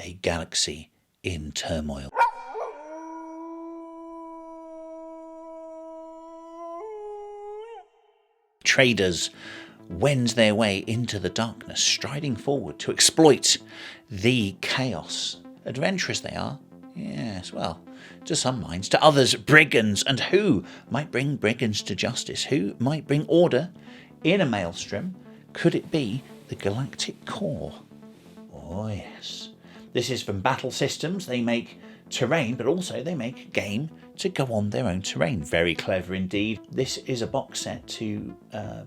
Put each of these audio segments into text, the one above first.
a galaxy in turmoil. Traders wend their way into the darkness, striding forward to exploit the chaos. Adventurers they are, yes, well, to some minds, to others, brigands. And who might bring brigands to justice? Who might bring order in a maelstrom? Could it be the Galactic Core? Oh, yes. This is from Battlesystems. They make terrain, but also they make a game to go on their own terrain. Very clever indeed. This is a box set to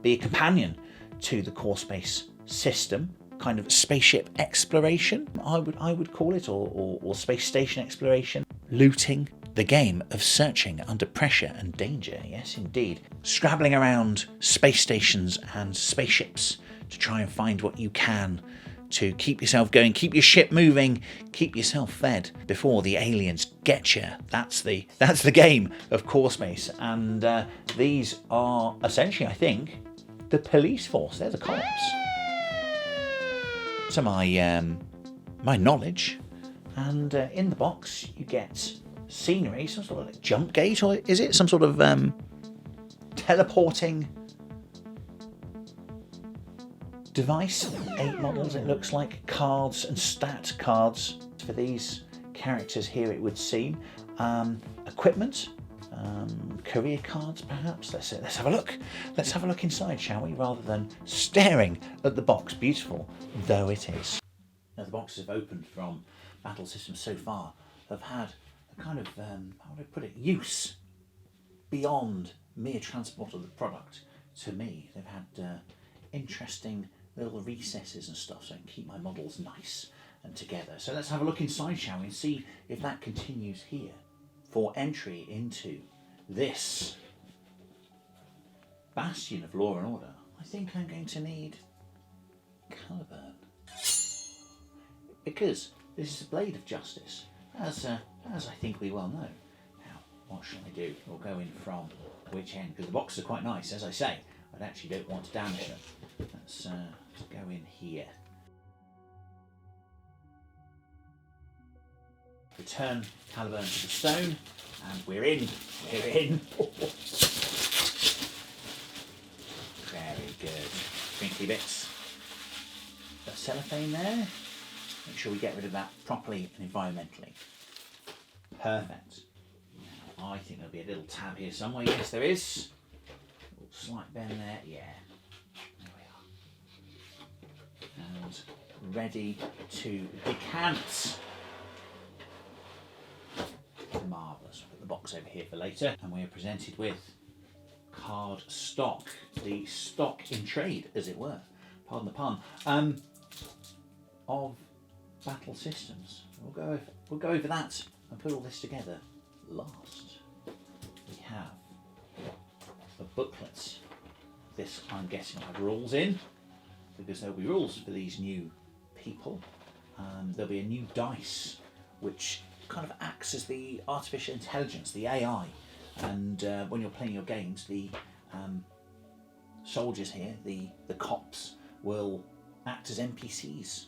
be a companion to the core space system, kind of spaceship exploration, I would call it, or space station exploration. Looting, the game of searching under pressure and danger, yes indeed. Scrabbling around space stations and spaceships to try and find what you can to keep yourself going, keep your ship moving, keep yourself fed before the aliens get you. That's the game of core space. And these are essentially, I think, the police force. They're the cops. To my knowledge. And in the box you get scenery, some sort of like jump gate, or is it some sort of teleporting device? 8 models, it looks like. Cards and stat cards for these characters here, it would seem. Equipment, career cards perhaps. Let's have a look. Let's have a look inside, shall we, rather than staring at the box, beautiful though it is. Now, the boxes have opened from Battlesystems so far have had a kind of, how would I put it, use beyond mere transport of the product to me. They've had interesting little recesses and stuff so I can keep my models nice and together. So let's have a look inside, shall we, and see if that continues here. For entry into this bastion of law and order, I think I'm going to need Caliburn. Because this is a blade of justice, as I think we well know. Now, what shall I do? We'll go in from which end? Because the boxes are quite nice, as I say. I actually don't want to damage them. Let's go in here. Return Caliburn to the stone, and we're in. We're in. Very good. Crinkly bits of cellophane there. Make sure we get rid of that properly and environmentally. Perfect. Now, I think there'll be a little tab here somewhere. Yes, there is. A little slight bend there. Yeah. There we are. And ready to decant. Marvellous. I'll put the box over here for later. And we are presented with card stock. The stock in trade, as it were. Pardon the pun. Of Battlesystems. We'll go over that and put all this together last. We have a booklet. This, I'm guessing, will have rules in, because there'll be rules for these new people. There'll be a new dice, which kind of acts as the artificial intelligence, the AI. And when you're playing your games, the soldiers here, the cops, will act as NPCs.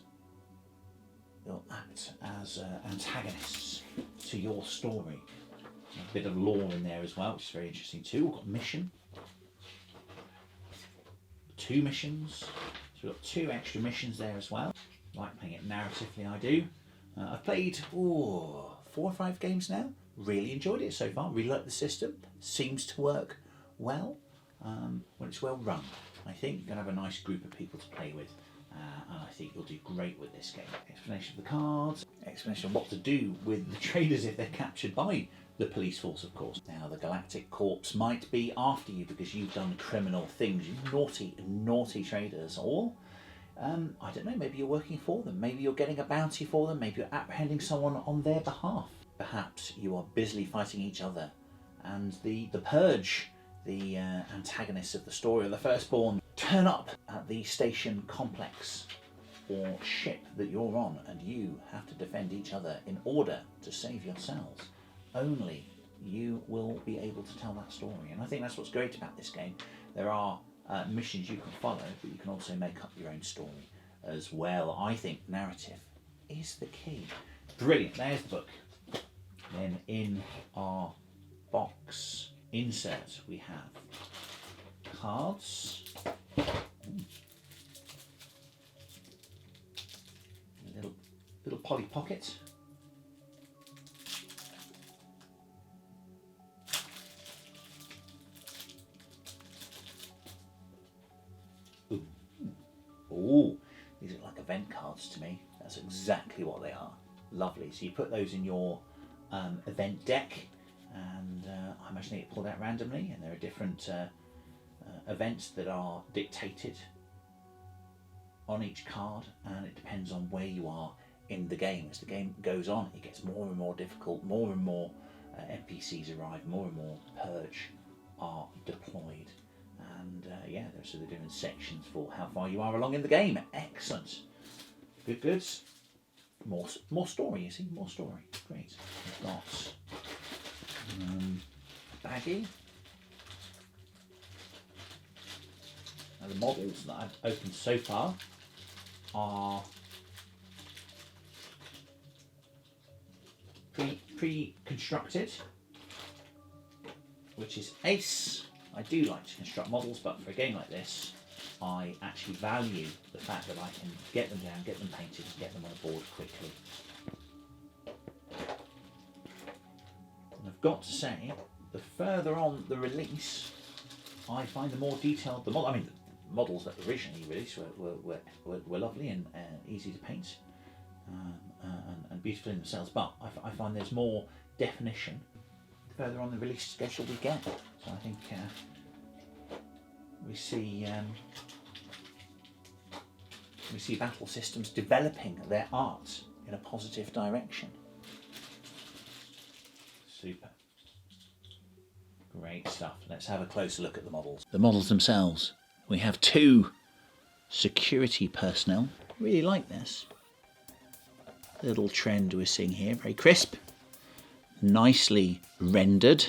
They'll act as antagonists to your story. A bit of lore in there as well, which is very interesting too. We've got mission. 2 missions. So we've got 2 extra missions there as well. I like playing it narratively, I do. I've played 4 or 5 games now. Really enjoyed it so far. Really like the system. Seems to work well when it's well run. I think you're going to have a nice group of people to play with. And I think you'll do great with this game. Explanation of the cards, explanation of what to do with the traders if they're captured by the police force, of course. Now, the Galactic Corps might be after you because you've done criminal things, you naughty, naughty traders. Or, I don't know, maybe you're working for them, maybe you're getting a bounty for them, maybe you're apprehending someone on their behalf. Perhaps you are busily fighting each other. And the Purge, the antagonists of the story of the Firstborn, turn up at the station complex or ship that you're on, and you have to defend each other in order to save yourselves. Only you will be able to tell that story, and I think that's what's great about this game. There are missions you can follow, but you can also make up your own story as well. I think narrative is the key. Brilliant, there's the book. Then in our box insert we have cards. A little poly pocket. Ooh, these look like event cards to me. That's exactly what they are. Lovely. So you put those in your event deck, and I imagine they get pulled out randomly, and there are different events that are dictated on each card, and it depends on where you are in the game. As the game goes on, it gets more and more difficult, more and more NPCs arrive, more and more purge are deployed. And yeah, there's the different sections for how far you are along in the game. Excellent. Good goods. More story, you see, more story. Great. We've got baggie. Now the models that I've opened so far are pre-constructed, which is ace. I do like to construct models, but for a game like this, I actually value the fact that I can get them down, get them painted, and get them on a board quickly. And I've got to say, the further on the release, I find the more detailed the model. I mean, the models that originally released were lovely and easy to paint and beautiful in themselves, but I find there's more definition the further on the release schedule we get. So I think we see Battlesystems developing their art in a positive direction. Super. Great stuff. Let's have a closer look at the models. The models themselves. We have 2 security personnel. Really like this little trend we're seeing here. Very crisp, nicely rendered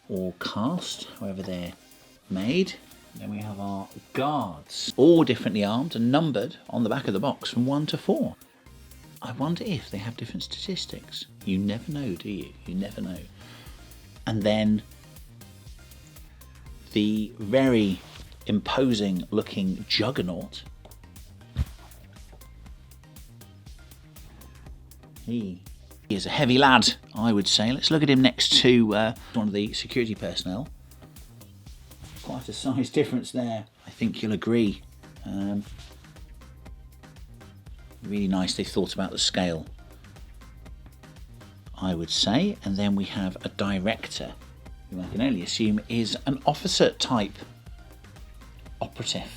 or cast, however they're made. Then we have our guards, all differently armed and numbered on the back of the box from 1 to 4. I wonder if they have different statistics. You never know, do you? You never know. And then the very imposing looking juggernaut. He is a heavy lad, I would say. Let's look at him next to one of the security personnel. Quite a size difference there, I think you'll agree. Really nice, they thought about the scale, I would say. And then we have a director, who I can only assume is an officer type operative.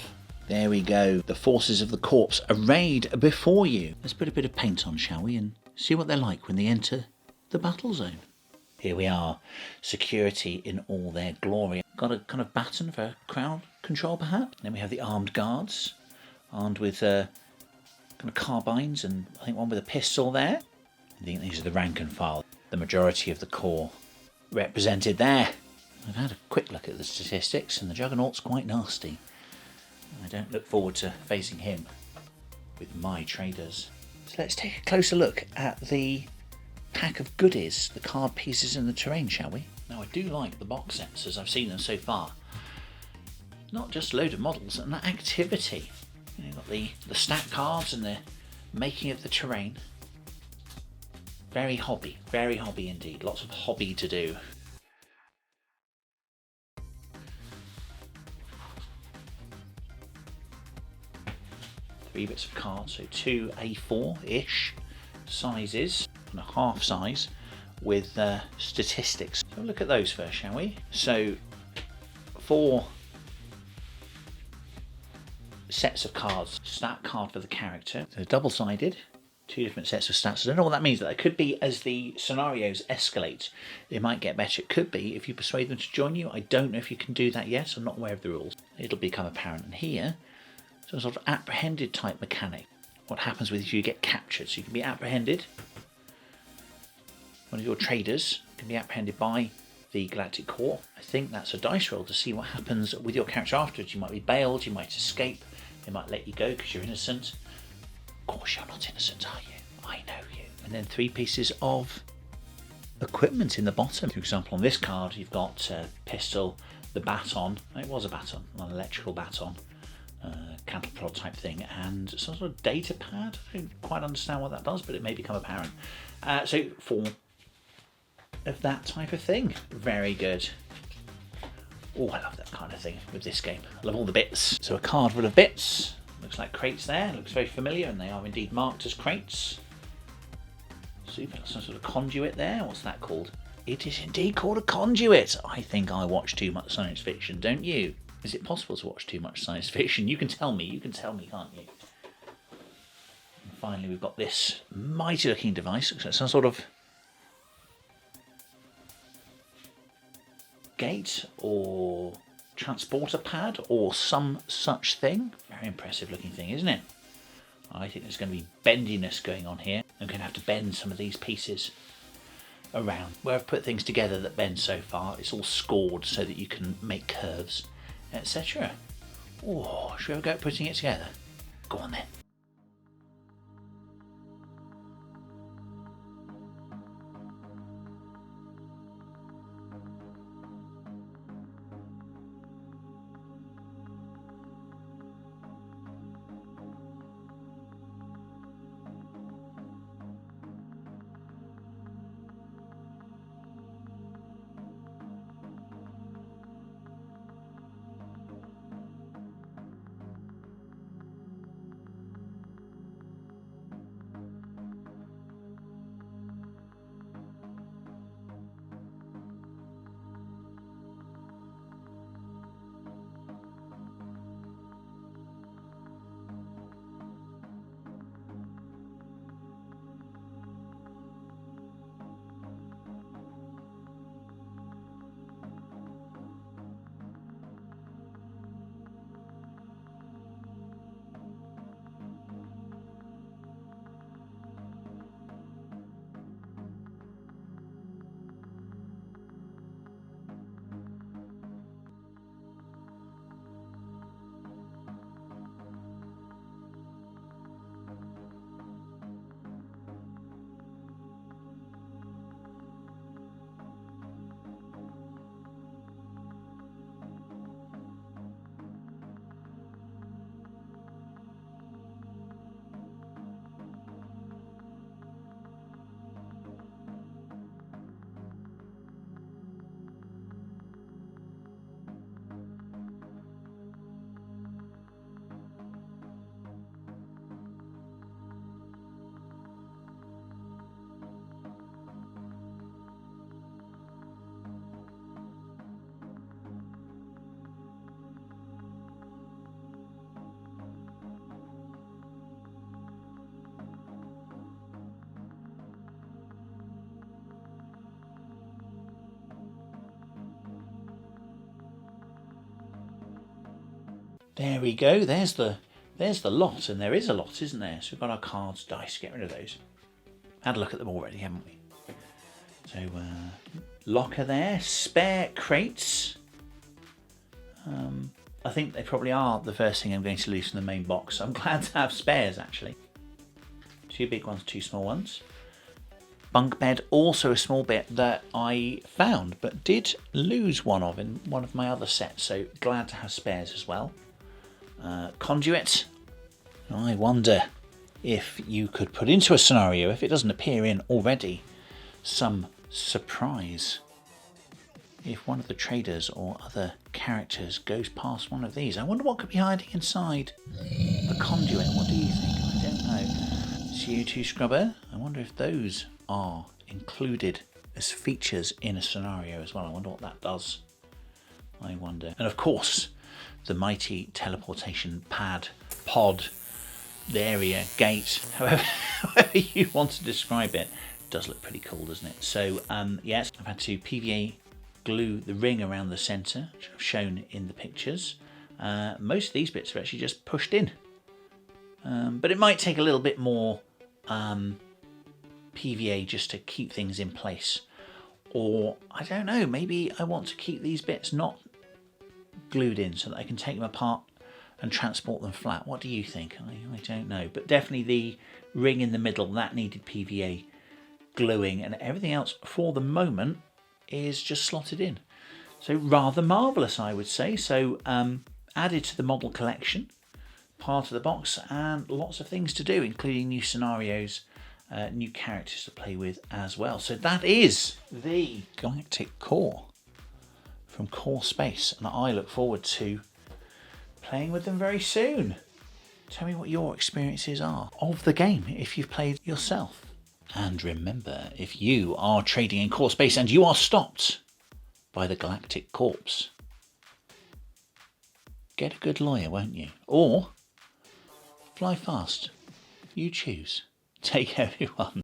There we go, the forces of the corps arrayed before you. Let's put a bit of paint on, shall we, and see what they're like when they enter the battle zone. Here we are, security in all their glory. Got a kind of baton for crowd control, perhaps. Then we have the armed guards, armed with kind of carbines, and I think one with a pistol there. I think these are the rank and file, the majority of the corps represented there. I've had a quick look at the statistics, and the Juggernaut's quite nasty. I don't look forward to facing him with my traders. So let's take a closer look at the pack of goodies, the card pieces and the terrain, shall we? Now, I do like the box sets as I've seen them so far. Not just a load of models, and that activity. You've got the stack cards and the making of the terrain. Very hobby indeed. Lots of hobby to do. Three bits of cards, so 2 A4-ish sizes and a half size with statistics. So look at those first, shall we? So 4 sets of cards. Stat card for the character. They're double-sided. 2 different sets of stats. I don't know what that means. That could be as the scenarios escalate, they might get better. It could be if you persuade them to join you. I don't know if you can do that yet. I'm not aware of the rules. It'll become apparent. And here, some sort of apprehended type mechanic. What happens with you if you get captured? So you can be apprehended. One of your traders can be apprehended by the Galactic Corps. I think that's a dice roll to see what happens with your character afterwards. You might be bailed, you might escape, they might let you go because you're innocent. Of course you're not innocent, are you? I know you. And then 3 pieces of equipment in the bottom. For example, on this card, you've got a pistol, the baton. It was a baton, an electrical baton, cattle prod type thing, and some sort of data pad. I don't quite understand what that does, but it may become apparent. So 4 of that type of thing. Very good. Oh, I love that kind of thing with this game. I love all the bits. So a card full of bits. Looks like crates there. Looks very familiar, and they are indeed marked as crates. Super. Some sort of conduit there. What's that called? It is indeed called a conduit. I think I watch too much science fiction, don't you? Is it possible to watch too much science fiction? You can tell me, can't you? And finally, we've got this mighty looking device. Looks like some sort of gate or transporter pad or some such thing. Very impressive looking thing, isn't it? I think there's going to be bendiness going on here. I'm going to have to bend some of these pieces around. Where I've put things together that bend so far, it's all scored so that you can make curves, etc. Oh, should we have a go at putting it together? Go on then. There we go. There's the lot, and there is a lot, isn't there? So we've got our cards, dice. Get rid of those. Had a look at them already, haven't we? So locker there, spare crates. I think they probably are the first thing I'm going to lose from the main box. I'm glad to have spares actually. 2 big ones, 2 small ones. Bunk bed, also a small bit that I found, but did lose one of in one of my other sets. So glad to have spares as well. Conduit. I wonder if you could put into a scenario, if it doesn't appear in already, some surprise. If one of the traders or other characters goes past one of these, I wonder what could be hiding inside the conduit. What do you think? I don't know. CO2 scrubber. I wonder if those are included as features in a scenario as well. I wonder what that does. I wonder. And of course, the mighty teleportation pad, pod, area, gate, however you want to describe it, does look pretty cool, doesn't it? So yes, I've had to PVA glue the ring around the centre, which I've shown in the pictures. Most of these bits are actually just pushed in, but it might take a little bit more PVA just to keep things in place. Or I don't know, maybe I want to keep these bits not glued in so that I can take them apart and transport them flat. What do you think? I don't know. But definitely the ring in the middle, that needed PVA gluing, and everything else for the moment is just slotted in. So rather marvellous, I would say. So added to the model collection, part of the box, and lots of things to do, including new scenarios, new characters to play with as well. So that is the Galactic core from Core Space, and I look forward to playing with them very soon. Tell me what your experiences are of the game if you've played yourself. And remember, if you are trading in Core Space and you are stopped by the Galactic Corpse, get a good lawyer, won't you? Or fly fast. You choose. Take care, everyone.